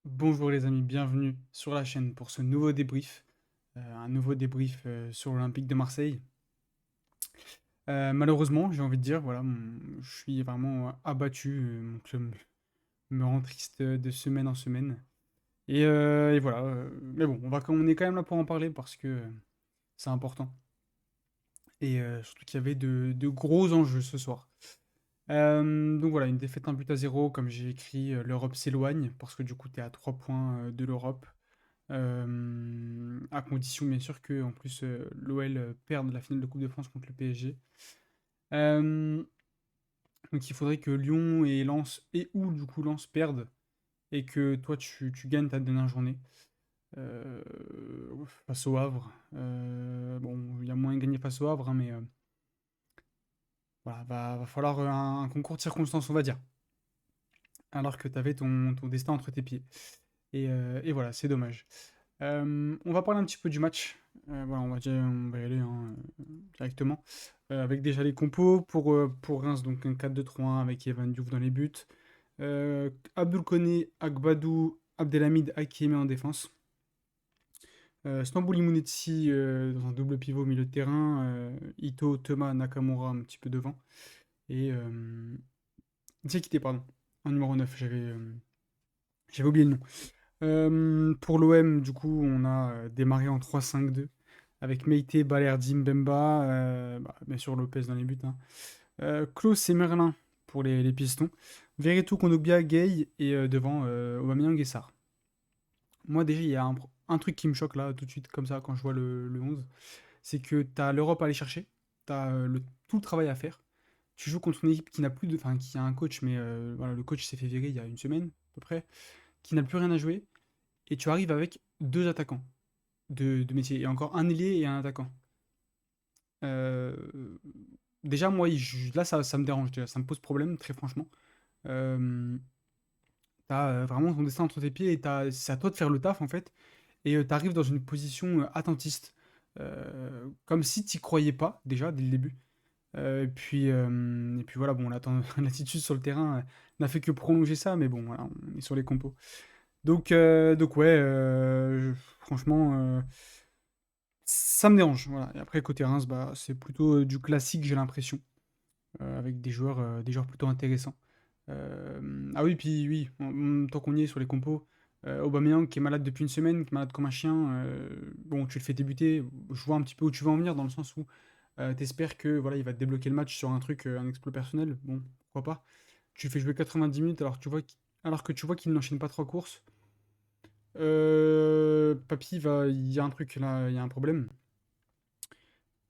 Bonjour les amis, bienvenue sur la chaîne pour ce nouveau débrief, un nouveau débrief sur l'Olympique de Marseille. Malheureusement, j'ai envie de dire, voilà, je suis vraiment abattu, mon club me rend triste de semaine en semaine. Et voilà, mais bon, on est quand même là pour en parler parce que c'est important. Et surtout qu'il y avait de gros enjeux ce soir. Donc voilà, une défaite 1-0, comme j'ai écrit, l'Europe s'éloigne parce que du coup, tu es à 3 points de l'Europe. À condition bien sûr que en plus l'OL perde la finale de Coupe de France contre le PSG. Euh, donc il faudrait que Lyon et Lens et ou du coup Lens perdent et que toi tu gagnes ta dernière journée euh, face au Havre. Bon, il y a moyen de gagner face au Havre, hein, mais voilà, va falloir un concours de circonstances, on va dire, alors que tu avais ton destin entre tes pieds. Et voilà, c'est dommage. On va parler un petit peu du match. Voilà, on va y aller hein, directement. Avec déjà les compos pour Reims, donc un 4-2-3-1 avec Evan Diouf dans les buts. Abdul Koné, Agbadou, Abdelhamid, Hakimi en défense. Stambouli Mounetsi dans un double pivot au milieu de terrain. Ito, Thomas, Nakamura un petit peu devant. Et Diakité, pardon, en numéro 9. J'avais oublié le nom. Pour l'OM, du coup, on a démarré en 3-5-2 avec Meite, Balerdi, Mbemba, bien sûr Lopez dans les buts, hein. Klose et Merlin pour les pistons. Veretout, Kondogbia, Gay et devant Aubameyang et Sarr. Moi, déjà, il y a un truc qui me choque là, tout de suite, comme ça, quand je vois le 11, c'est que tu as l'Europe à aller chercher, tu as tout le travail à faire. Tu joues contre une équipe qui n'a plus de. Enfin, qui a un coach, mais voilà, le coach s'est fait virer il y a une semaine, à peu près, qui n'a plus rien à jouer, et tu arrives avec deux attaquants de métier, et encore un ailier et un attaquant. Euh, Déjà, moi, là, ça me dérange, déjà, ça me pose problème, très franchement. Euh, T'as vraiment ton destin entre tes pieds et c'est à toi de faire le taf, en fait. Et t'arrives dans une position attentiste, comme si t'y croyais pas, déjà, dès le début. Et puis voilà, bon, l'attitude sur le terrain n'a fait que prolonger ça, mais bon, voilà, on est sur les compos. Donc ouais, franchement, ça me dérange. Voilà. Et après, côté Reims, bah, c'est plutôt du classique, j'ai l'impression, avec des joueurs plutôt intéressants. Ah oui, puis oui, tant qu'on y est sur les compos, Aubameyang qui est malade depuis une semaine, qui est malade comme un chien, bon, tu le fais débuter, je vois un petit peu où tu vas en venir, dans le sens où t'espères que voilà, il va te débloquer le match sur un truc, un exploit personnel, bon, pourquoi pas. Tu le fais jouer 90 minutes alors que tu vois qu'il n'enchaîne pas trois courses. Papy, il y a un truc là, il y a un problème.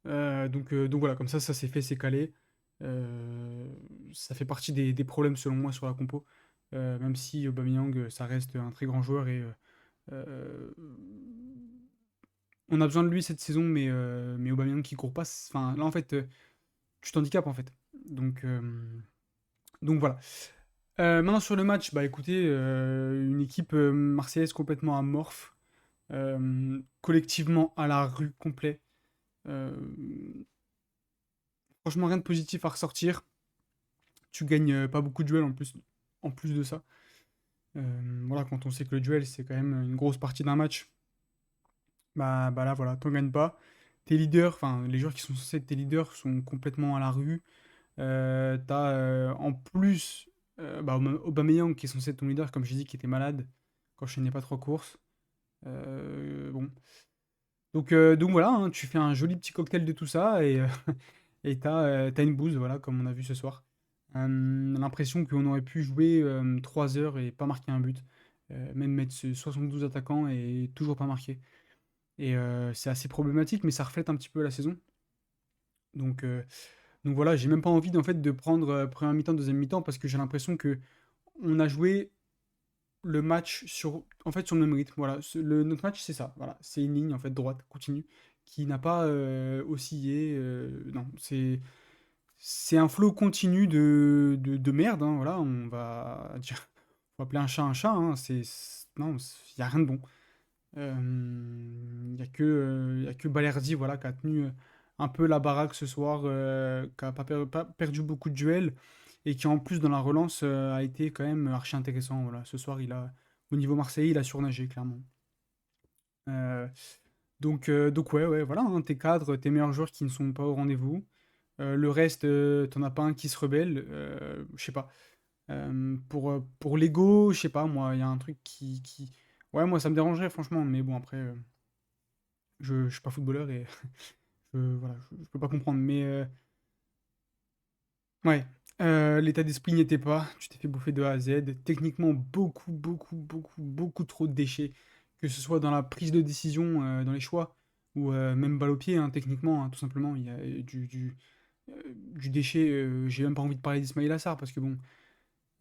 Donc voilà, comme ça c'est fait, c'est calé. Euh, Ça fait partie des problèmes selon moi sur la compo. Même si Aubameyang, ça reste un très grand joueur et euh, on a besoin de lui cette saison, mais Aubameyang qui court pas, enfin là en fait, tu t'handicapes en fait. Donc voilà. Maintenant sur le match, bah écoutez, une équipe marseillaise complètement amorphe, collectivement à la rue complet. Euh, Franchement, rien de positif à ressortir. Tu gagnes pas beaucoup de duels en plus de ça. Voilà, quand on sait que le duel, c'est quand même une grosse partie d'un match, bah là, voilà, t'en gagnes pas. Tes leaders, enfin, les joueurs qui sont censés être tes leaders sont complètement à la rue. T'as en plus Aubameyang qui est censé être ton leader, comme j'ai dit, qui était malade quand je n'ai pas trois courses. Bon. Donc voilà, hein, tu fais un joli petit cocktail de tout ça et t'as une bouse, voilà, comme on a vu ce soir. L'impression qu'on aurait pu jouer 3 heures et pas marquer un but. Même mettre 72 attaquants et toujours pas marquer. Et c'est assez problématique, mais ça reflète un petit peu la saison. Donc, euh, donc voilà, j'ai même pas envie en fait, de prendre première mi-temps, deuxième mi-temps, parce que j'ai l'impression que on a joué le match en fait, sur le même rythme. Voilà, notre match, c'est ça. Voilà, c'est une ligne en fait droite, continue, qui n'a pas oscillé. Non, c'est un flow continu de merde, hein, voilà, on va appeler un chat, hein, non, il n'y a rien de bon. Y a que Balerdi, voilà, qui a tenu un peu la baraque ce soir, qui a pas perdu beaucoup de duels, et qui en plus dans la relance a été quand même archi intéressant, voilà. Ce soir, il a Au niveau Marseille, il a surnagé, clairement. Euh, donc ouais, ouais, voilà, hein, tes cadres, tes meilleurs joueurs qui ne sont pas au rendez-vous. Le reste, t'en as pas un qui se rebelle. Je sais pas. Pour l'ego, je sais pas, moi, il y a un truc qui... Ouais, moi, ça me dérangerait, franchement. Mais bon, après, je suis pas footballeur et voilà, je peux pas comprendre. Mais ouais, l'état d'esprit n'y était pas. Tu t'es fait bouffer de A à Z. Techniquement, beaucoup, beaucoup, beaucoup, beaucoup trop de déchets. Que ce soit dans la prise de décision, dans les choix, ou même balle au pied, hein, techniquement, hein, tout simplement. Il y a du déchet. J'ai même pas envie de parler d'Ismaïla Assar parce que bon,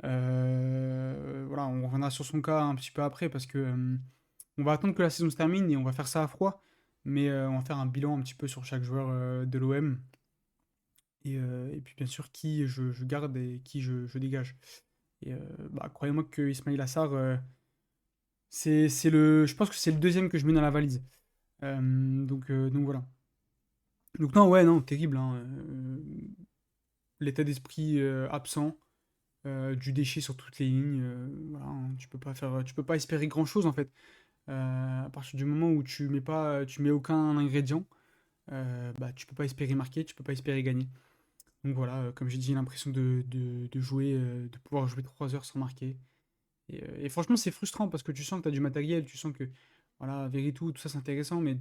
voilà, on reviendra sur son cas un petit peu après parce que on va attendre que la saison se termine et on va faire ça à froid. Mais on va faire un bilan un petit peu sur chaque joueur de l'OM. Et puis bien sûr qui je garde et qui je dégage. Et bah, croyez-moi que Ismail Assar, je pense que c'est le deuxième que je mets dans la valise. Donc voilà. Donc non, ouais, non, terrible, hein. L'état d'esprit absent, du déchet sur toutes les lignes. Voilà, hein, tu peux pas espérer grand-chose en fait. À partir du moment où tu mets aucun ingrédient, bah tu peux pas espérer marquer, tu peux pas espérer gagner. Donc voilà, comme j'ai dit, j'ai l'impression de jouer, de pouvoir jouer 3 heures sans marquer. Et franchement, c'est frustrant parce que tu sens que tu as du matériel, tu sens que, voilà, Veretout, tout ça c'est intéressant, mais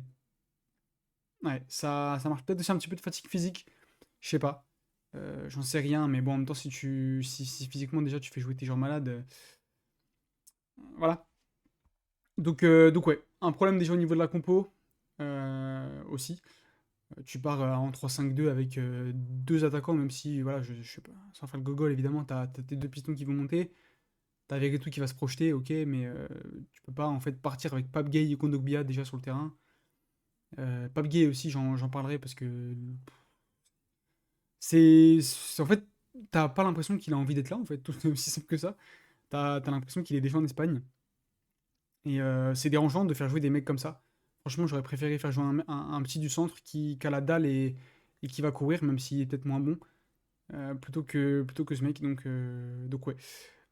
ouais, ça marche peut-être aussi un petit peu de fatigue physique, je sais pas. J'en sais rien, mais bon, en même temps, si physiquement déjà tu fais jouer tes gens malades, voilà. Donc ouais, un problème déjà au niveau de la compo, aussi. Tu pars en 3-5-2 avec deux attaquants, même si, voilà, je sais pas, sans faire le gogol, évidemment, t'as tes deux pistons qui vont monter, t'as Veretout qui va se projeter, ok, mais tu peux pas en fait partir avec Pape Gueye et Kondogbia déjà sur le terrain. Pape Gueye aussi, j'en parlerai parce que en fait, t'as pas l'impression qu'il a envie d'être là, en fait, tout c'est aussi simple que ça. T'as l'impression qu'il est déjà en Espagne. Et c'est dérangeant de faire jouer des mecs comme ça. Franchement, j'aurais préféré faire jouer un petit du centre qui a la dalle et qui va courir, même s'il est peut-être moins bon. Plutôt que ce mec. Donc ouais.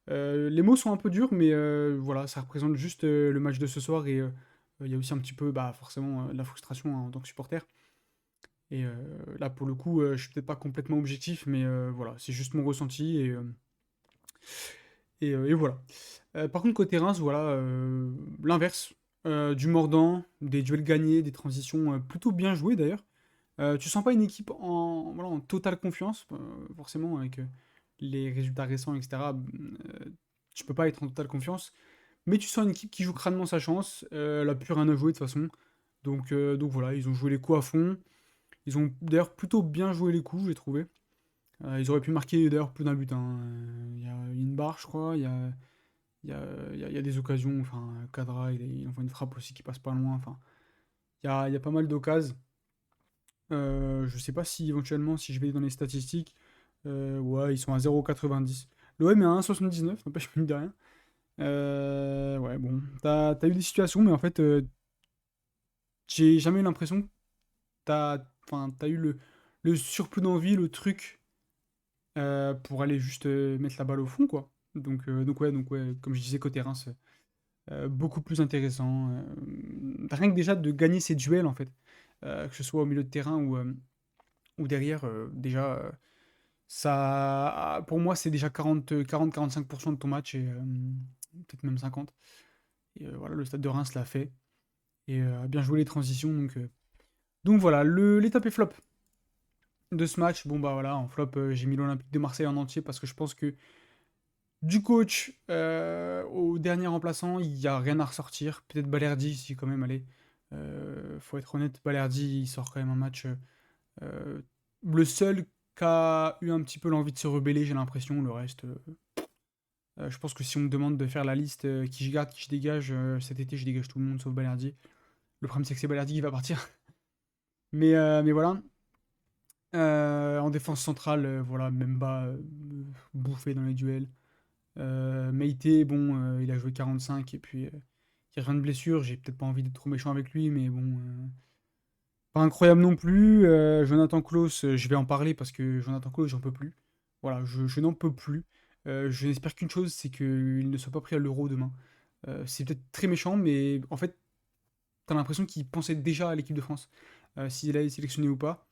Les mots sont un peu durs, mais voilà, ça représente juste le match de ce soir et il y a aussi un petit peu, bah, forcément, de la frustration, hein, en tant que supporter. Et là, pour le coup, je suis peut-être pas complètement objectif, mais voilà, c'est juste mon ressenti et voilà. Par contre, côté Reims, voilà, l'inverse. Du mordant, des duels gagnés, des transitions plutôt bien jouées d'ailleurs. Tu sens pas une équipe voilà, en totale confiance, forcément, avec les résultats récents, etc. Tu peux pas être en totale confiance. Mais tu sens une équipe qui joue crânement sa chance. Elle a plus rien à jouer de toute façon. Donc voilà, ils ont joué les coups à fond. Ils ont d'ailleurs plutôt bien joué les coups, j'ai trouvé. Ils auraient pu marquer d'ailleurs plus d'un but, hein. Il y a une barre, je crois. Il y a des occasions. Enfin, Kadra, il envoie une frappe aussi qui passe pas loin. Enfin, il y a pas mal d'occasions. Je sais pas si éventuellement, si je vais dans les statistiques, ouais, ils sont à 0,90. L'OM est à 1,79, n'empêche mine de rien. Ouais, bon, t'as eu des situations, mais en fait, j'ai jamais eu l'impression que t'as eu le surplus d'envie, le truc, pour aller juste mettre la balle au fond, quoi. Donc ouais, comme je disais, côté Reims, beaucoup plus intéressant. Rien que déjà de gagner ces duels, en fait, que ce soit au milieu de terrain ou derrière, déjà, pour moi, c'est déjà 40-45% de ton match et peut-être même 50. Et voilà, le Stade de Reims l'a fait et a bien joué les transitions. Donc voilà, l'étape est flop de ce match. Bon bah voilà, en flop, j'ai mis l'Olympique de Marseille en entier parce que je pense que du coach au dernier remplaçant, il n'y a rien à ressortir. Peut-être Balerdi, si quand même, allez. Faut être honnête, Balerdi, il sort quand même un match. Euh, le seul qui a eu un petit peu l'envie de se rebeller, j'ai l'impression. Le reste, je pense que si on me demande de faire la liste qui je garde, qui je dégage, cet été, je dégage tout le monde sauf Balerdi. Le problème, c'est que c'est Balerdi qui va partir. Mais voilà. En défense centrale, voilà, même pas bouffé dans les duels. Meite, bon, il a joué 45 et puis il revient de blessure. J'ai peut-être pas envie d'être trop méchant avec lui, mais bon, pas incroyable non plus. Jonathan Klaus, je vais en parler parce que Jonathan Klaus, j'en peux plus. Voilà, je n'en peux plus. Je n'espère qu'une chose, c'est qu'il ne soit pas pris à l'Euro demain. C'est peut-être très méchant, mais en fait, t'as l'impression qu'il pensait déjà à l'équipe de France, s'il allait sélectionner ou pas.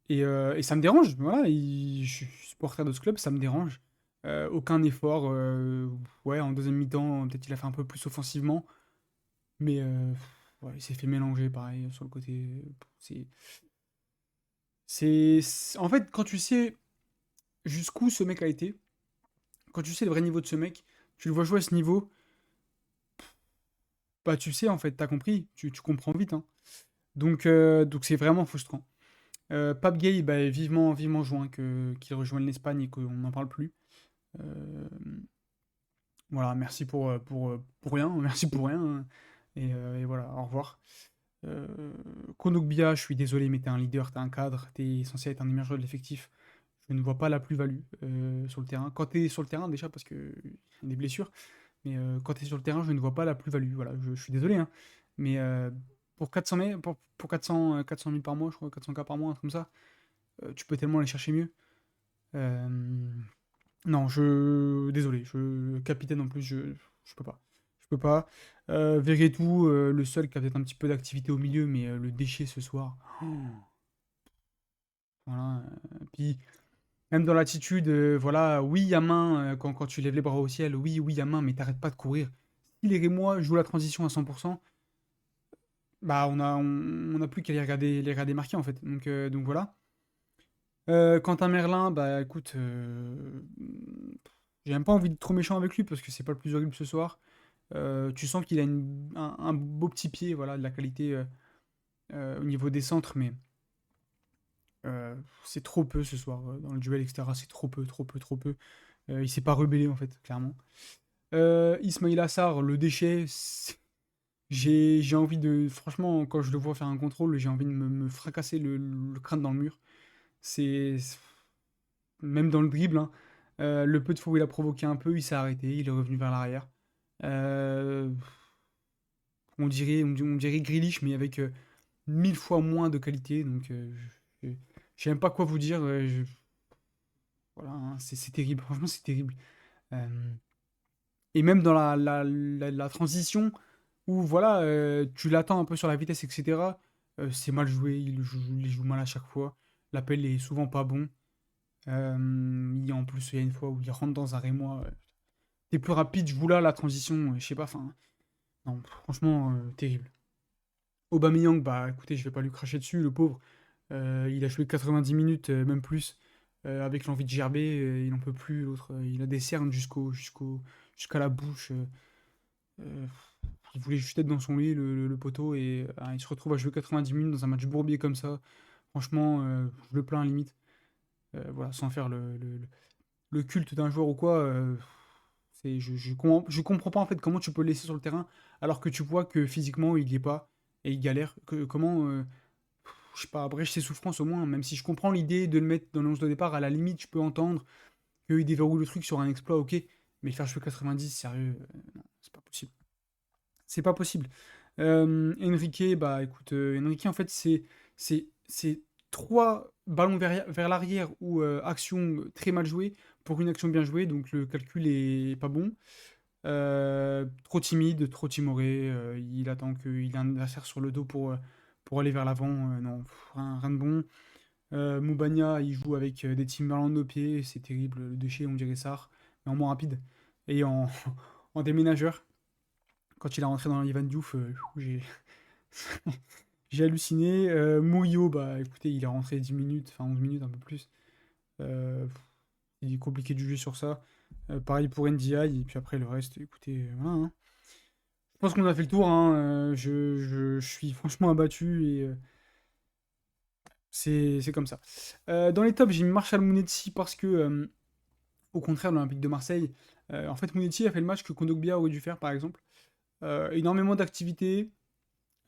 Et ça me dérange, voilà, je suis supporter de ce club, ça me dérange. Aucun effort, ouais, en deuxième mi-temps, peut-être il a fait un peu plus offensivement, mais ouais, il s'est fait mélanger pareil sur le côté. C'est, En fait, quand tu sais jusqu'où ce mec a été, quand tu sais le vrai niveau de ce mec, tu le vois jouer à ce niveau, bah tu sais en fait, t'as compris, tu comprends vite, hein. Donc c'est vraiment frustrant. Pape Gay, bah, vivement juin qu'il rejoigne l'Espagne et qu'on n'en parle plus. Euh, voilà, merci pour rien, merci pour rien, hein. Et voilà, au revoir. Euh, Kondogbia, je suis désolé, mais t'es un leader, t'es un cadre, t'es censé être un des meilleurs joueurs de l'effectif. Je ne vois pas la plus-value sur le terrain. Quand t'es sur le terrain, déjà, parce que y a des blessures, mais quand t'es sur le terrain, je ne vois pas la plus-value. Voilà, je suis désolé, hein. Mais pour 400 000, pour 400 000 par mois, je crois, 400K par mois, un truc comme ça, tu peux tellement aller chercher mieux. Euh, non, désolé, capitaine en plus, je peux pas. Je peux pas. Verretou, le seul qui a peut-être un petit peu d'activité au milieu, mais le déchet ce soir. Oh, voilà. Puis, même dans l'attitude, voilà, oui, il y a main, quand tu lèves les bras au ciel, oui, oui, il y a main, mais t'arrêtes pas de courir. Si les Rémois jouent la transition à 100%, bah, on a plus qu'à les regarder marquer, en fait. Donc voilà. Quentin Merlin, bah écoute, j'ai même pas envie de trop méchant avec lui parce que c'est pas le plus horrible ce soir. Tu sens qu'il a un beau petit pied, voilà, de la qualité au niveau des centres, mais c'est trop peu ce soir dans le duel, etc. C'est trop peu, trop peu, trop peu. Il s'est pas rebellé en fait, clairement. Ismail Assar, le déchet, j'ai envie de. Franchement, quand je le vois faire un contrôle, j'ai envie de me fracasser le crâne dans le mur. C'est. Même dans le dribble, hein. Le peu de fois où il a provoqué un peu, il s'est arrêté, il est revenu vers l'arrière. Euh, on dirait Grealish, mais avec 1000 fois moins de qualité. Donc, je sais même pas quoi vous dire. Voilà, hein, c'est terrible. Franchement, c'est terrible. Euh, et même dans la transition, où voilà, tu l'attends un peu sur la vitesse, etc. C'est mal joué, il joue mal à chaque fois. L'appel est souvent pas bon. En plus, il y a une fois où il rentre dans un Rémois. T'es plus rapide, je vous là, la transition, je sais pas, enfin. Non, franchement, terrible. Aubameyang, bah écoutez, je vais pas lui cracher dessus, le pauvre. Il a joué 90 minutes, même plus, avec l'envie de gerber, il en peut plus, l'autre. Il a des cernes jusqu'à la bouche. Euh, il voulait juste être dans son lit, le poteau, et il se retrouve à jouer 90 minutes dans un match bourbier comme ça. Franchement, je le plains limite. Voilà, sans faire le culte d'un joueur ou quoi. Je comprends pas en fait comment tu peux le laisser sur le terrain alors que tu vois que physiquement il y est pas et il galère. Comment, je sais pas, abrège ses souffrances au moins, même si je comprends l'idée de le mettre dans le 11 de départ, à la limite je peux entendre qu'il déverrouille le truc sur un exploit, ok, mais le faire jouer 90, sérieux, non, c'est pas possible. C'est pas possible. Enrique, bah écoute, Enrique en fait c'est trois ballons vers l'arrière ou action très mal jouée pour une action bien jouée, donc le calcul est pas bon. Trop timide, trop timoré, il attend qu'il ait un adversaire sur le dos pour aller vers l'avant, non, rien de bon. Moubania, il joue avec des Timberland au pied, c'est terrible, le déchet on dirait ça, mais en moins rapide. Et en déménageur, quand il est rentré dans l'Ivan Diouf, j'ai j'ai halluciné. Murillo, bah écoutez, il est rentré 10 minutes, enfin 11 minutes, un peu plus. Euh, il est compliqué de juger sur ça. Pareil pour NDI, et puis après le reste, écoutez, voilà, hein. Je pense qu'on a fait le tour, hein. Je suis franchement abattu et c'est comme ça. Dans les tops, j'ai mis Marshall Mounetzi parce que, au contraire de l'Olympique de Marseille, en fait, Mounetzi a fait le match que Kondogbia aurait dû faire, par exemple. Énormément d'activité,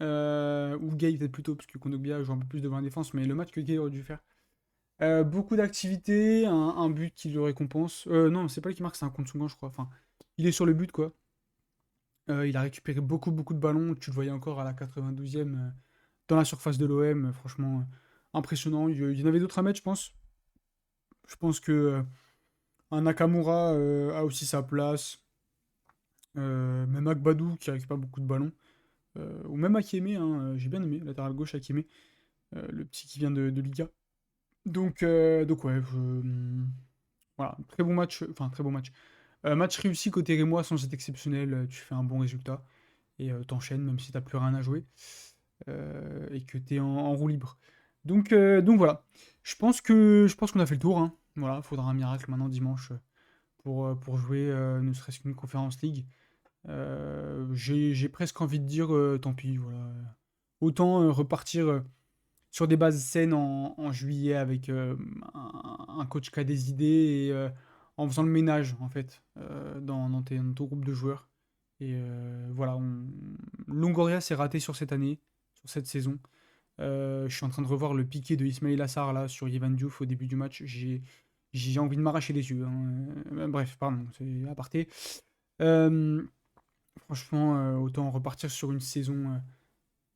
ou Gay peut-être plutôt, parce que Kondogbia joue un peu plus devant la défense, mais le match que Gay aurait dû faire. Beaucoup d'activité, un but qui le récompense. Non, c'est pas lui qui marque, c'est un contre Sungan, je crois. Enfin, il est sur le but, quoi. Il a récupéré beaucoup de ballons. Tu le voyais encore à la 92e dans la surface de l'OM. Franchement, impressionnant. Il y en avait d'autres à mettre, je pense. Je pense que un Nakamura a aussi sa place. Même un Agbadou qui récupère beaucoup de ballons. Ou même Akeme, hein, j'ai bien aimé, latéral gauche Akeme, le petit qui vient de Liga. Donc ouais, voilà, très bon match, enfin très bon match. Match réussi côté Rémois sans être exceptionnel, tu fais un bon résultat et t'enchaînes même si t'as plus rien à jouer et que t'es en roue libre. Donc voilà, je pense qu'on a fait le tour, hein. Voilà, faudra un miracle maintenant dimanche pour jouer ne serait-ce qu'une Conférence League. J'ai presque envie de dire tant pis, voilà. Autant repartir sur des bases saines en juillet avec un coach qui a des idées et en faisant le ménage en fait dans ton groupe de joueurs. Et voilà, Longoria s'est raté sur cette année, sur cette saison. Je suis en train de revoir le piqué de Ismail Assar là sur Ivan Diouf au début du match. J'ai envie de m'arracher les yeux, hein. Bref, pardon, c'est aparté. Euh, Franchement, autant repartir sur une saison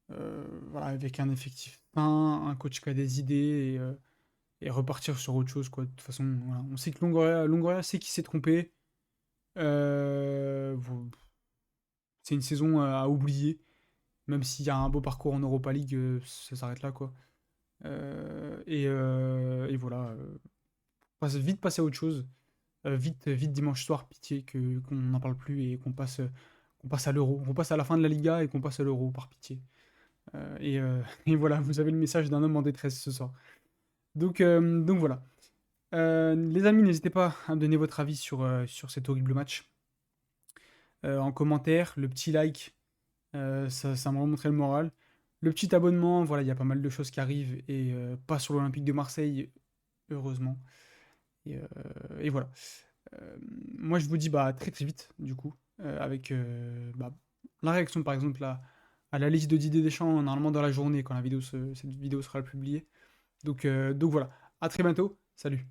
voilà, avec un effectif sain, un coach qui a des idées et repartir sur autre chose, quoi. De toute façon, voilà. On sait que Longoria sait qu'il s'est trompé. C'est une saison à oublier. Même s'il y a un beau parcours en Europa League, ça s'arrête là, quoi. Et voilà. Vite passer à autre chose. Vite dimanche soir, pitié qu'on n'en parle plus et qu'on passe à l'Euro. On passe à la fin de la Liga et qu'on passe à l'Euro, par pitié. Et voilà, vous avez le message d'un homme en détresse ce soir. Donc voilà. Les amis, n'hésitez pas à me donner votre avis sur cet horrible match. En commentaire, le petit like, ça me remonterait le moral. Le petit abonnement, voilà, il y a pas mal de choses qui arrivent et pas sur l'Olympique de Marseille, heureusement. Et, euh, et voilà. Euh, Moi, je vous dis bah, très très vite, du coup, avec bah, la réaction par exemple à la liste de Didier Deschamps, normalement dans la journée, quand cette vidéo sera publiée. Donc voilà. À très bientôt. Salut.